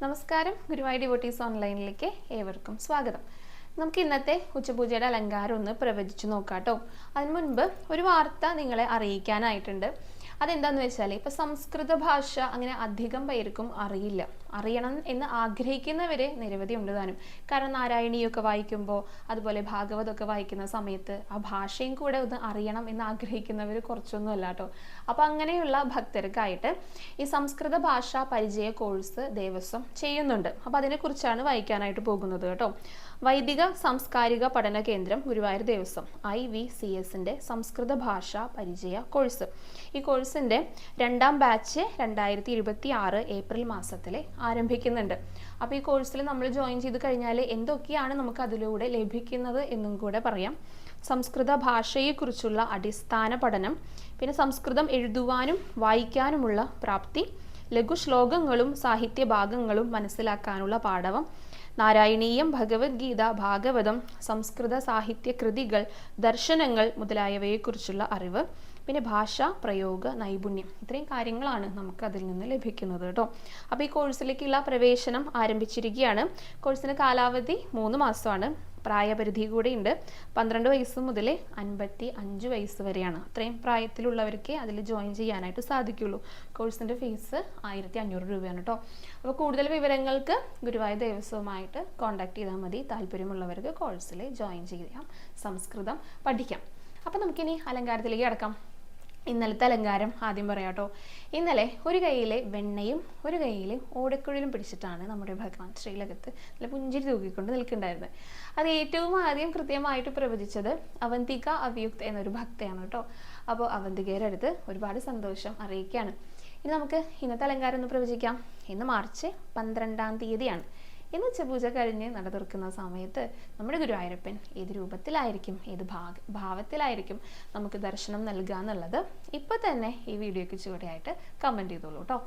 നമസ്കാരം, ഗുരുവായൂർ ഡിവോട്ടീസ് ഓൺലൈനിലേക്ക് ഏവർക്കും സ്വാഗതം. നമുക്ക് ഇന്നത്തെ ഉച്ചപൂജയുടെ അലങ്കാരം ഒന്ന് പ്രവചിച്ചു നോക്കാം കേട്ടോ. അതിനു മുൻപ് ഒരു വാർത്ത നിങ്ങളെ അറിയിക്കാനായിട്ടുണ്ട്. അതെന്താണെന്ന് വെച്ചാൽ ഇപ്പോൾ സംസ്കൃത ഭാഷ അങ്ങനെ അധികം പേർക്കും അറിയില്ല. അറിയണം എന്ന് ആഗ്രഹിക്കുന്നവരെ നിരവധി ഉണ്ട് താനും. കാരണം നാരായണീയൊക്കെ വായിക്കുമ്പോൾ, അതുപോലെ ഭാഗവതമൊക്കെ വായിക്കുന്ന സമയത്ത് ആ ഭാഷയും കൂടെ ഒന്ന് അറിയണം എന്ന് ആഗ്രഹിക്കുന്നവർ കുറച്ചൊന്നും അല്ല കേട്ടോ. അപ്പോൾ അങ്ങനെയുള്ള ഭക്തർക്കായിട്ട് ഈ സംസ്കൃത ഭാഷാ പരിചയ കോഴ്സ് ദേവസ്വം ചെയ്യുന്നുണ്ട്. അപ്പോൾ അതിനെക്കുറിച്ചാണ് വായിക്കാനായിട്ട് പോകുന്നത് കേട്ടോ. വൈദിക സാംസ്കാരിക പഠന കേന്ദ്രം ഗുരുവായൂർ ദേവസ്വം IVCSന്റെ സംസ്കൃത ഭാഷാ പരിചയ കോഴ്സ്. ഈ കോഴ്സിന്റെ രണ്ടാം ബാച്ച് 2026 ഏപ്രിൽ മാസത്തിൽ ആരംഭിക്കുന്നുണ്ട്. അപ്പോൾ ഈ കോഴ്സിൽ നമ്മൾ ജോയിൻ ചെയ്ത് കഴിഞ്ഞാൽ എന്തൊക്കെയാണ് നമുക്ക് അതിലൂടെ ലഭിക്കുന്നത് എന്നും കൂടെ പറയാം. സംസ്കൃത ഭാഷയെക്കുറിച്ചുള്ള അടിസ്ഥാന പഠനം, പിന്നെ സംസ്കൃതം എഴുതുവാനും വായിക്കാനുമുള്ള പ്രാപ്തി, ലഘുശ്ലോകങ്ങളും സാഹിത്യ ഭാഗങ്ങളും മനസ്സിലാക്കാനുള്ള പാഠവം, നാരായണീയം, ഭഗവത്ഗീത, ഭാഗവതം, സംസ്കൃത സാഹിത്യ കൃതികൾ, ദർശനങ്ങൾ മുതലായവയെക്കുറിച്ചുള്ള അറിവ്, പിന്നെ ഭാഷ പ്രയോഗ നൈപുണ്യം. ഇത്രയും കാര്യങ്ങളാണ് നമുക്ക് അതിൽ നിന്ന് ലഭിക്കുന്നത് കേട്ടോ. അപ്പോൾ ഈ കോഴ്സിലേക്കുള്ള പ്രവേശനം ആരംഭിച്ചിരിക്കുകയാണ്. കോഴ്സിന് കാലാവധി 3 മാസമാണ്. പ്രായപരിധി കൂടെ ഉണ്ട്. 12 വയസ്സ് മുതൽ 55 വയസ്സ് വരെയാണ്. അത്രയും പ്രായത്തിലുള്ളവർക്ക് അതിൽ ജോയിൻ ചെയ്യാനായിട്ട് സാധിക്കുള്ളൂ. കോഴ്സിൻ്റെ ഫീസ് 1500 രൂപയാണ് കേട്ടോ. അപ്പോൾ കൂടുതൽ വിവരങ്ങൾക്ക് ഗുരുവായൂർ ദേവസ്വവുമായിട്ട് കോൺടാക്ട് ചെയ്താൽ മതി. താല്പര്യമുള്ളവർക്ക് കോഴ്സിൽ ജോയിൻ ചെയ്യാം, സംസ്കൃതം പഠിക്കാം. അപ്പോൾ നമുക്കിനി അലങ്കാരത്തിലേക്ക് കിടക്കാം. ഇന്നലത്തെ അലങ്കാരം ആദ്യം പറയാം കേട്ടോ. ഇന്നലെ ഒരു കയ്യിൽ വെണ്ണയും ഒരു കയ്യിൽ ഓടക്കുഴലും പിടിച്ചിട്ടാണ് നമ്മുടെ ഭഗവാൻ ശ്രീലകത്ത് നല്ല പുഞ്ചിരി തൂക്കിക്കൊണ്ട് നിൽക്കുന്നുണ്ടായിരുന്നത്. അത് ഏറ്റവും ആദ്യം കൃത്യമായിട്ട് പ്രവചിച്ചത് അവന്തിക അവ്യുക്ത എന്നൊരു ഭക്തയാണ് കേട്ടോ. അപ്പോൾ അവന്തികയുടെ അടുത്ത് ഒരുപാട് സന്തോഷം അറിയിക്കുകയാണ്. ഇനി നമുക്ക് ഇന്നത്തെ അലങ്കാരം ഒന്ന് പ്രവചിക്കാം. ഇന്ന് മാർച്ച് 12-ാം തീയതിയാണ്. ഇന്ന് ഉച്ചപൂജ കഴിഞ്ഞ് നട തുറക്കുന്ന സമയത്ത് നമ്മുടെ ഗുരുവായൂരപ്പൻ ഏത് രൂപത്തിലായിരിക്കും, ഏത് ഭാവത്തിലായിരിക്കും നമുക്ക് ദർശനം നൽകുക എന്നുള്ളത് ഇപ്പം തന്നെ ഈ വീഡിയോയ്ക്ക് ചുവടെയായിട്ട് കമൻറ്റ് ചെയ്തോളൂ കേട്ടോ.